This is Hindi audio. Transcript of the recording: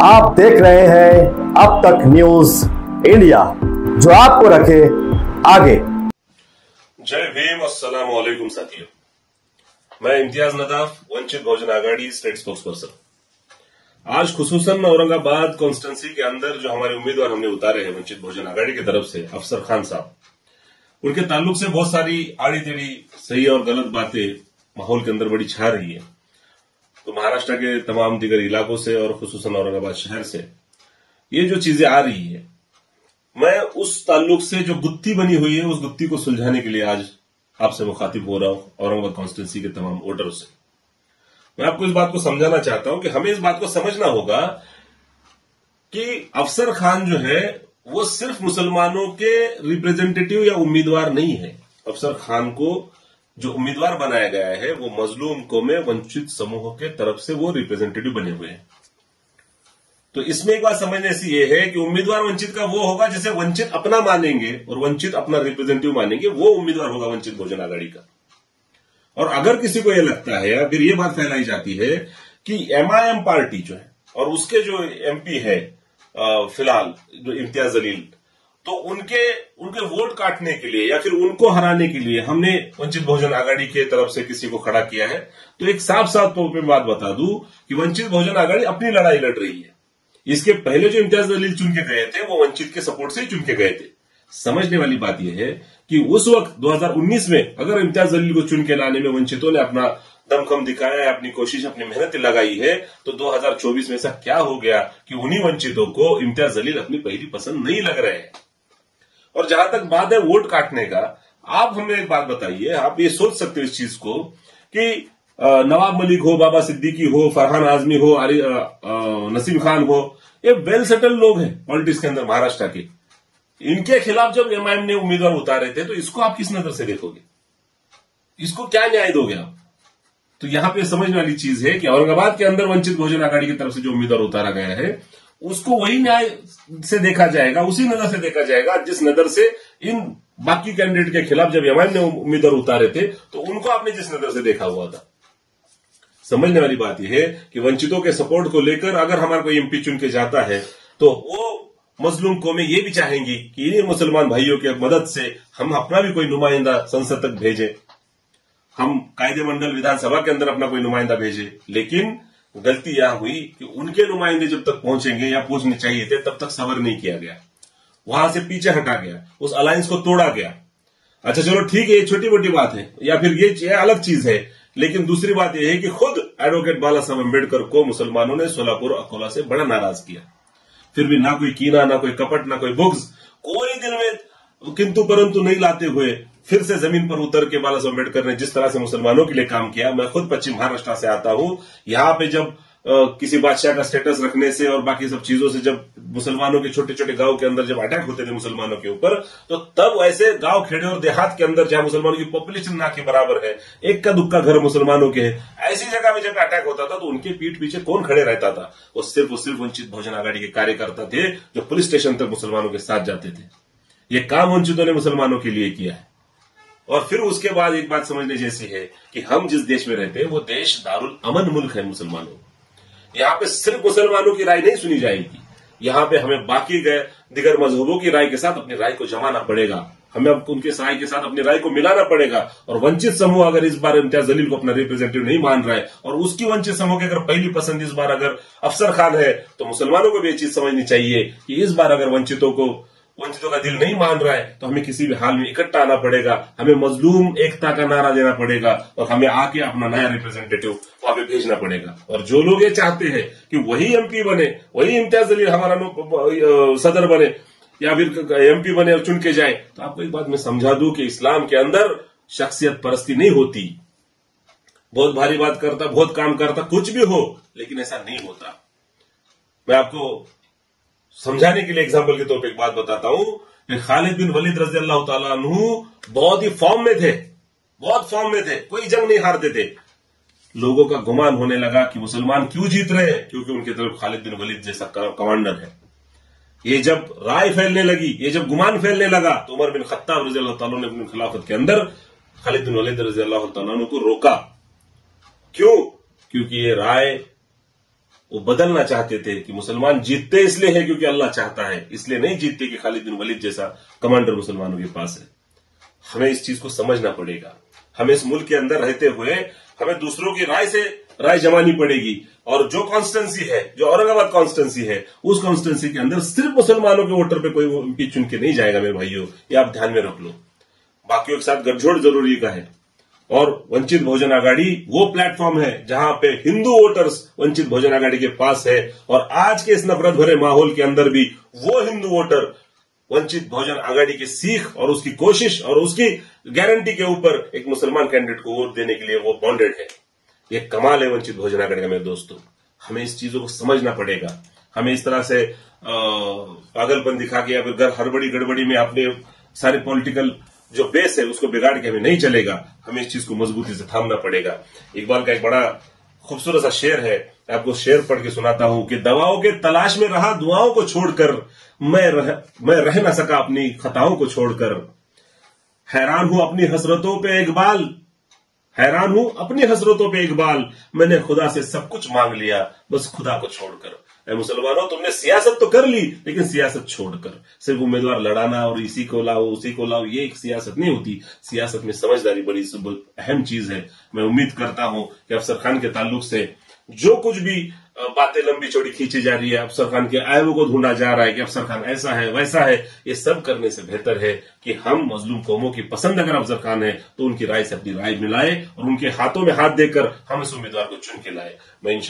आप देख रहे हैं अब तक न्यूज इंडिया, जो आपको रखे आगे। जय भीम, अस्सलाम वालेकुम साथियों। मैं Imtiaz Nadaf, Vanchit Bahujan Aghadi state spokes person. आज खुसूसन औरंगाबाद कॉन्स्टिट्यूंसी के अंदर जो हमारे उम्मीदवार हमने उतारे हैं वंचित बहुजन आघाड़ी की तरफ से, अफसर खान साहब, उनके ताल्लुक से बहुत सारी आड़ी टेढ़ी सही और गलत बातें माहौल के अंदर बड़ी छा रही है। तो महाराष्ट्र के तमाम दीगर इलाकों से और खुसूसन औरंगाबाद शहर से ये जो चीजें आ रही है, मैं उस ताल्लुक से जो गुत्थी बनी हुई है उस गुत्थी को सुलझाने के लिए आज आपसे मुखातिब हो रहा हूं, औरंगाबाद कॉन्स्टिट्यूंसी के तमाम वोटरों से। मैं आपको इस बात को समझाना चाहता हूं कि हमें इस बात को समझना होगा कि अफसर खान जो है वो सिर्फ मुसलमानों के रिप्रेजेंटेटिव या उम्मीदवार नहीं है। अफसर खान को जो उम्मीदवार बनाया गया है वो मजलूम कौमें, वंचित समूहों के तरफ से वो रिप्रेजेंटेटिव बने हुए हैं। तो इसमें एक बात समझने ऐसी ये है कि उम्मीदवार वंचित का वो होगा जिसे वंचित अपना मानेंगे और वंचित अपना रिप्रेजेंटेटिव मानेंगे, वो उम्मीदवार होगा वंचित बहुजन आघाड़ी का। और अगर किसी को यह लगता है या फिर ये बात फैलाई जाती है कि एमआईएम पार्टी जो है और उसके जो एमपी है फिलहाल जो इम्तियाज जलील, तो उनके वोट काटने के लिए या फिर उनको हराने के लिए हमने वंचित बहुजन आघाड़ी के तरफ से किसी को खड़ा किया है, तो एक साफ साफ तौर पर बात बता दूं कि वंचित बहुजन आघाड़ी अपनी लड़ाई लड़ रही है। इसके पहले जो इम्तियाज जलील चुन के गए थे वो वंचित के सपोर्ट से ही चुन के गए थे। समझने वाली बात यह है कि उस वक्त 2019 में अगर इम्तियाज जलील को चुन के लाने में वंचितों ने अपना दमखम दिखाया है, अपनी कोशिश, अपनी मेहनत लगाई है, तो 2024 में ऐसा क्या हो गया कि उन्हीं वंचितों को इम्तियाज जलील अपनी पहली पसंद नहीं लग रहे हैं। और जहां तक बात है वोट काटने का, आप हमें एक बात बताइए, आप ये सोच सकते हो इस चीज को कि नवाब मलिक हो, बाबा सिद्दीकी हो, फरहान आजमी हो, नसीम खान हो, ये वेल सेटल लोग हैं पॉलिटिक्स के अंदर महाराष्ट्र के। इनके खिलाफ जब एमआईएम ने उम्मीदवार उतारे थे तो इसको आप किस नजर से देखोगे? इसको क्या न्याय दोगे आप? तो यहां पे समझने वाली चीज है कि औरंगाबाद के अंदर वंचित बहुजन आघाड़ी की तरफ से जो उम्मीदवार उतारा गया है उसको वही न्याय से देखा जाएगा, उसी नजर से देखा जाएगा जिस नजर से इन बाकी कैंडिडेट के खिलाफ जब एमआईएम ने उम्मीदवार उतारे थे तो उनको आपने जिस नजर से देखा हुआ था। समझने वाली बात यह है कि वंचितों के सपोर्ट को लेकर अगर हमारा कोई एमपी चुन के जाता है तो वो मजलूम कौमें ये भी चाहेंगी कि इन्हीं मुसलमान भाइयों की मदद से हम अपना भी कोई नुमाइंदा संसद तक भेजें, हम कायदे मंडल विधानसभा के अंदर अपना कोई नुमाइंदा भेजें। लेकिन गलती यह हुई कि उनके नुमाइंदे जब तक पहुंचेंगे या पहुंचने चाहिए थे तब तक सबर नहीं किया गया, वहां से पीछे हटा गया, उस अलायंस को तोड़ा गया। अच्छा चलो ठीक है, ये छोटी मोटी बात है या फिर ये अलग चीज है, लेकिन दूसरी बात यह है कि खुद एडवोकेट बाला साहब अम्बेडकर को मुसलमानों ने सोलापुर अकोला से बड़ा नाराज किया। फिर भी ना कोई कीना, ना कोई कपट, ना कोई बुग्ज, कोई दिल में किंतु परंतु नहीं लाते हुए फिर से जमीन पर उतर के बाला साहब अम्बेडकर ने जिस तरह से मुसलमानों के लिए काम किया। मैं खुद पश्चिम महाराष्ट्र से आता हूं, यहां पे जब किसी बादशाह का स्टेटस रखने से और बाकी सब चीजों से जब मुसलमानों के छोटे छोटे गांव के अंदर जब अटैक होते थे मुसलमानों के ऊपर, तो तब ऐसे गांव खेड़े और देहात के अंदर जहां मुसलमानों की पॉपुलेशन ना के बराबर है, एक का दुक्का घर मुसलमानों के है, ऐसी जगह में जब अटैक होता था तो उनके पीठ पीछे कौन खड़े रहता था? वो सिर्फ वंचित बहुजन आघाड़ी के कार्यकर्ता थे जो पुलिस स्टेशन तक मुसलमानों के साथ जाते थे। ये काम वंचितों ने मुसलमानों के लिए किया है। और फिर उसके बाद एक बात समझने जैसी है कि हम जिस देश में रहते हैं वो देश दारुल अमन मुल्क है मुसलमानों। यहां पे सिर्फ मुसलमानों की राय नहीं सुनी जाएगी, यहां पे हमें बाकी गए दिगर मजहबों की राय के साथ अपनी राय को जमाना पड़ेगा, हमें उनके राय के साथ अपनी राय को मिलाना पड़ेगा। और वंचित समूह अगर इस बार इम्तियाज जलील को अपना रिप्रेजेंटेटिव नहीं मान रहा है और उसकी वंचित समूह की अगर पहली पसंद इस बार अगर अफसर खान है, तो मुसलमानों को भी ये चीज समझनी चाहिए कि इस बार अगर वंचितों का दिल नहीं मान रहा है तो हमें किसी भी हाल में इकट्ठा आना पड़ेगा, हमें मजलूम एकता का नारा देना पड़ेगा और हमें आके अपना नया रिप्रेजेंटेटिव वहां पे भेजना पड़ेगा। और जो लोग ये चाहते हैं कि वही एमपी बने, वही इम्तियाज जलील हमारा सदर बने या फिर एमपी बने और चुन के जाए, तो आपको एक बात मैं समझा दूं कि इस्लाम के अंदर शख्सियत परस्ती नहीं होती। बहुत भारी बात करता, बहुत काम करता, कुछ भी हो, लेकिन ऐसा नहीं होता। मैं आपको समझाने के लिए एग्जाम्पल के तौर पे एक बात बताता हूं कि खालिद बिन वलीद रजी अल्लाह ताला अन्हु बहुत ही फॉर्म में थे, बहुत फॉर्म में थे, कोई जंग नहीं हारते थे। लोगों का गुमान होने लगा कि मुसलमान क्यों जीत रहे हैं, क्योंकि उनकी तरफ खालिद बिन वलीद जैसा कमांडर है। ये जब राय फैलने लगी, ये जब गुमान फैलने लगा, तो उमर बिन खत्ताब रजी अल्लाह ताला ने अपनी खिलाफत के अंदर खालिद बिन वलीद रजी अल्लाह ताला को रोका। क्यों? क्योंकि ये राय वो बदलना चाहते थे कि मुसलमान जीतते इसलिए है क्योंकि अल्लाह चाहता है, इसलिए नहीं जीतते कि खालिद बिन वलीद जैसा कमांडर मुसलमानों के पास है। हमें इस चीज को समझना पड़ेगा। हमें इस मुल्क के अंदर रहते हुए हमें दूसरों की राय से राय जमानी पड़ेगी, और जो कॉन्स्टिट्यूंसी है, जो औरंगाबाद कॉन्स्टिट्यूंसी है, उस कॉन्स्टिट्यूंसी के अंदर सिर्फ मुसलमानों के वोटर पे कोई एमपी चुन के नहीं जाएगा मेरे भाइयों, ये आप ध्यान में रख लो। बाकियों के साथ गठजोड़ जरूरी का है। और वंचित बहुजन आघाड़ी वो प्लेटफॉर्म है जहां पे हिंदू वोटर्स वंचित बहुजन आघाड़ी के पास है, और आज के इस नफरत भरे माहौल के अंदर भी वो हिंदू वोटर वंचित बहुजन आघाड़ी की सीख और उसकी कोशिश और उसकी गारंटी के ऊपर एक मुसलमान कैंडिडेट को वोट देने के लिए वो बॉन्डेड है। ये कमाल है वंचित बहुजन आघाड़ी का मेरे दोस्तों। हमें इस चीजों को समझना पड़ेगा। हमें इस तरह से पागलपन दिखा के या फिर हड़बड़ी गड़बड़ी में अपने सारे पॉलिटिकल जो बेस है उसको बिगाड़ के हमें नहीं चलेगा। हमें इस चीज को मजबूती से थामना पड़ेगा। इकबाल का एक बड़ा खूबसूरत सा शेर है, आपको शेर पढ़ के सुनाता हूं कि दवाओं के तलाश में रहा दुआओं को छोड़कर, मैं रह न सका अपनी खताओं को छोड़कर, हैरान हूं अपनी हसरतों पे इकबाल, हैरान हूं अपनी हसरतों पे इकबाल, मैंने खुदा से सब कुछ मांग लिया बस खुदा को छोड़कर। मुसलमानों, तुमने सियासत तो कर ली लेकिन सियासत छोड़कर। सिर्फ उम्मीदवार लड़ाना और इसी को लाओ उसी को लाओ, ये एक सियासत नहीं होती। सियासत में समझदारी बड़ी अहम चीज है। मैं उम्मीद करता हूं कि अफसर खान के ताल्लुक से जो कुछ भी बातें लंबी चौड़ी खींची जा रही है, अफसर खान के आयबों को ढूंढा जा रहा है कि अफसर खान ऐसा है वैसा है, ये सब करने से बेहतर है कि हम मजलूम कौमों की पसंद अगर अफसर खान है तो उनकी राय से अपनी राय मिलाए और उनके हाथों में हाथ देकर हम इस उम्मीदवार को चुन के लाए। मैं इंशाअल्लाह